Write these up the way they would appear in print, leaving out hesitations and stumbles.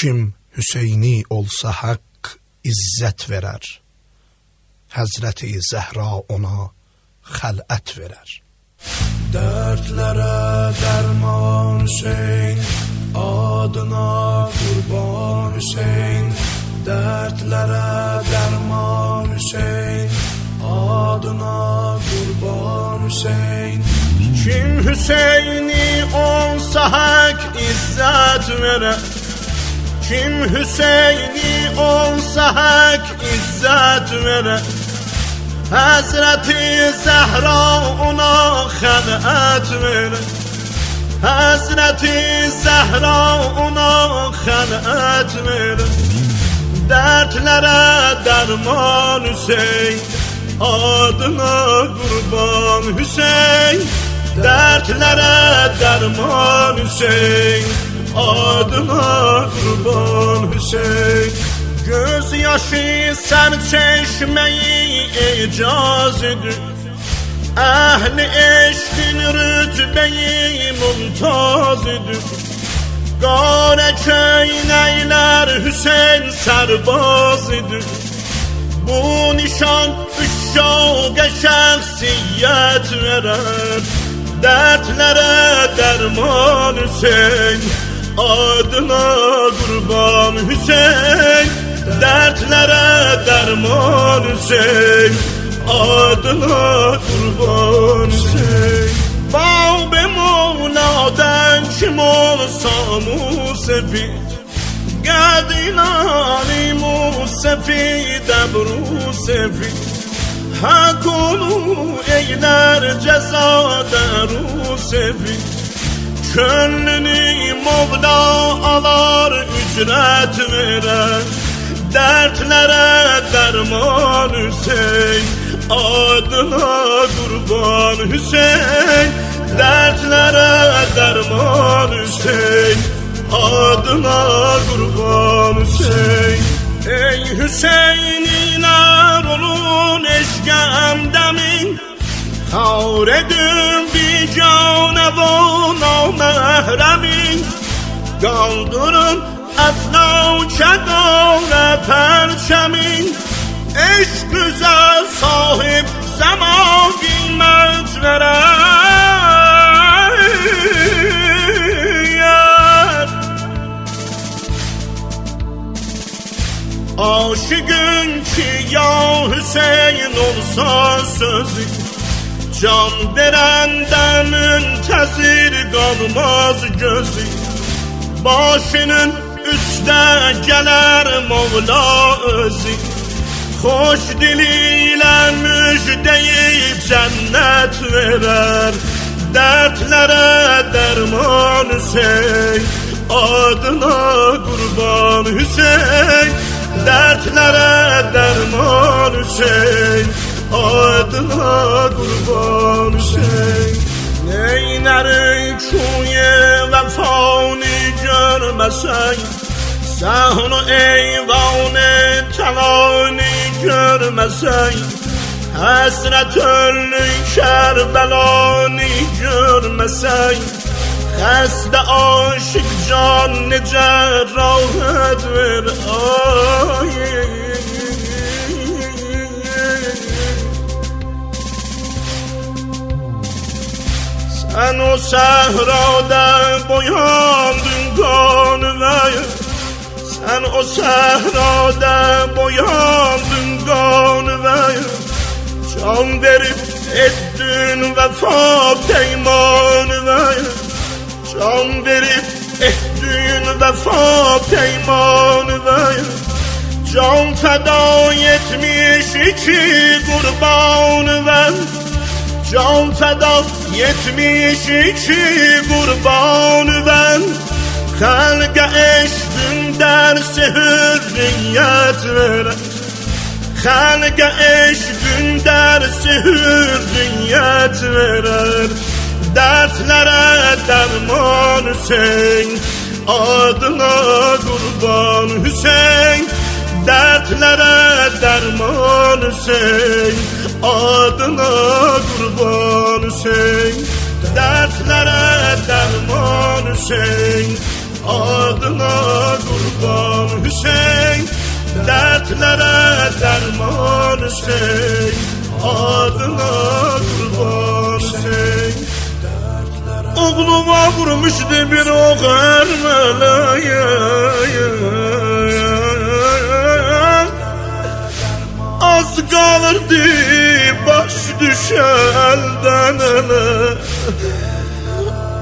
Kim Hüseyni olsa hak izzət verər, Həzrəti Zəhra ona xələt verər. Dərdlərə dərman Hüseyn, adına qurban Hüseyn. Dərdlərə dərman Hüseyn, adına qurban Hüseyn. Kim Hüseyni olsa hak izzət verər, Kim Hüseyni olsa hak izzət verər, Həzrəti Zəhra ona xələt verər. Həzrəti Zəhra ona xələt verər. Dərdlərə dərman Hüseyn, adına qurban Hüseyn. Dərdlərə dərman Hüseyn, adına qurban Hüseyn. Göz yaşı sər çeşmeyi icaz edir, Əhli eşqin rütbeyi mümtaz edir. Qare köynəklər Hüseyn sərbaz edir. Bu nişan üşşaqa şəxsiyyət verər. Dərdlərə dərman Hüseyn, adına qurban Hüseyn. Dərdlərə dərman Hüseyn, adına qurban Hüseyn. Bab-ı Mevla'dan kim olsa musefid, Qədinani musefid, ebru sefid. Hak onu eyler cezada rusefid. Könlünü Mevla alar ücret verer. Dertlere derman Hüseyin, adına kurban Hüseyin. Dertlere derman Hüseyin, adına kurban Hüseyin. Ey Hüseyinler olun eşkemdemin, Havredim bir canevon namehremin. Kaldırın eflâke dâre perçemin, Eşk güzel sahip zaman kıymet verer. Aşıkın ki ya Hüseyin olsa sözü, Can verenden müntezir kalmaz gözü. Başının üstə gələr Mevla özü, Xoş diliyle müjdeyip cennet verer. Dertlere derman Hüseyin, adına kurban Hüseyin. Dertlere derman Hüseyin, adına kurban Hüseyin. Neylerik şuye vefani görmesen, Sen o eyvanı telani görmesen, Hasret ölü Kerbelanı görmesen, Xəstə aşık can necə rahat ver. Sen o səhrada boyandın qanıvəyə, Sen o səhrada boyandın qanıvəyə, Can verip etdin vəfa peymanıvəyə, Can verip etdin vəfa peymanıvəyə, Can feda etmiş iki qurbanıvəyə, Can feda etmiş iki qurbanıvəyə, Xəlqə eşqin dərsi hürriyyət verər. Xəlqə eşqin dərsi hürriyyət verər. Dertlere derman Hüseyin, adına kurban Hüseyin. Dertlere derman Hüseyin, adına kurban Hüseyin. Dertlere derman Hüseyin, adına kurban dertlere derman sen, adına kurban sen. Oğluma vurmuşdu bir ok Ermeniye, az kalırdı baş düşe elden ele.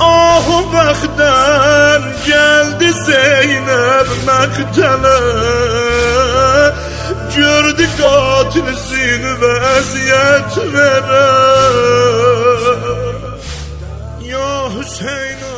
Ah o bəxtdən geldi Zeynep məktələ, gördü qatilsin vəziyyət verə. Ya Hüseyin